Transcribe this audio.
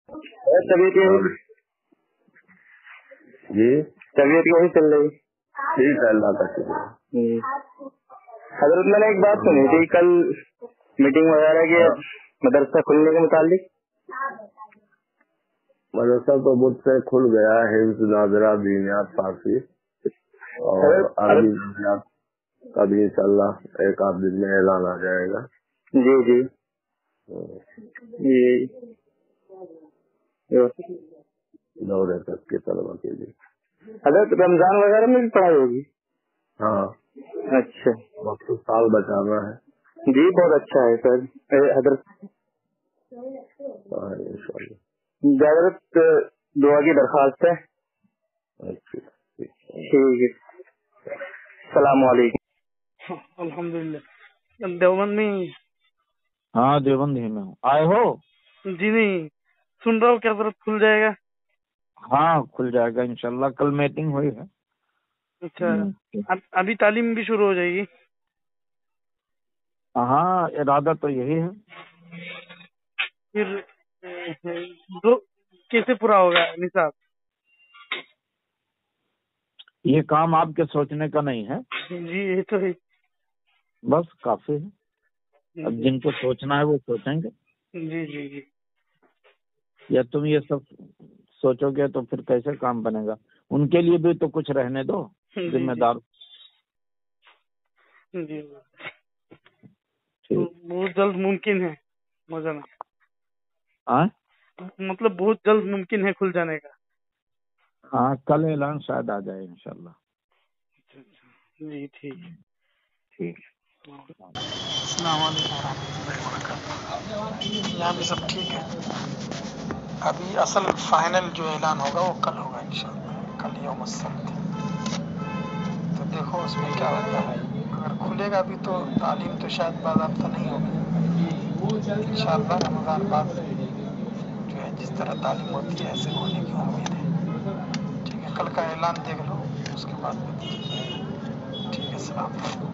तबीयत जी तबीयत कैसी चल रही? ठीक है, अल्लाह का शुक्र। हजरत मैंने एक बात सुनी थी कल मीटिंग वगैरह के मदरसा खुलने के मुतालिक। मदरसा तो मुझसे खुल गया है, हिफ्ज़ नाज़रा दीनियात फारसी और अरबी दीनियात का भी इंशाअल्लाह एक आध दिन में ऐलान आ जाएगा। जी जी जी दौरे तक के तलबा के लिए। हजरत रमजान वगैरह में भी पढ़ाई होगी? हाँ, अच्छा वक्त साल बचाना है। जी, बहुत अच्छा है सर। हजरत हाँ, इंशाअल्लाह। हजरत दुआ की दरखास्त है। अच्छा, ठीक है, सलाम वालेकुम। अल्हम्दुलिल्लाह। देवबंद में ही? हाँ, देवबंद ही में हूँ। आए हो? जी नहीं, सुन रहा हूँ क्या जरूरत खुल जाएगा? हाँ, खुल जाएगा इंशाल्लाह। कल मीटिंग हुई है। अच्छा, अभी तालीम भी शुरू हो जाएगी? हाँ, इरादा तो यही है। फिर दो कैसे पूरा होगा निसाब? ये काम आपके सोचने का नहीं है, जी ये तो है। बस काफी है। अब जिनको सोचना है वो सोचेंगे। जी जी जी या तुम ये सब सोचोगे तो फिर कैसे काम बनेगा? उनके लिए भी तो कुछ रहने दो जिम्मेदार। जी ठीक। बहुत जल्द मुमकिन है हो जाना? हाँ मतलब बहुत जल्द मुमकिन है खुल जाने का? हाँ, कल ऐलान शायद आ जाए इंशाल्लाह। जी ठीक है। ठीक है। अस्सलाम वालेकुम रहमतुल्लाहि व बरकातहू। यहाँ भी सब ठीक है। अभी असल फाइनल जो ऐलान होगा वो कल होगा इंशाअल्लाह, कल यौम सब्त। तो देखो उसमें क्या होता है। अगर खुलेगा भी तो तालीम तो शायद बाज़ाब्ता नहीं होगी इंशाअल्लाह। रमज़ान बाद जो है जिस तरह तालीम होती है ऐसे होने की उम्मीद है। ठीक है, कल का ऐलान देख लो, उसके बाद ठीक है। सलाम।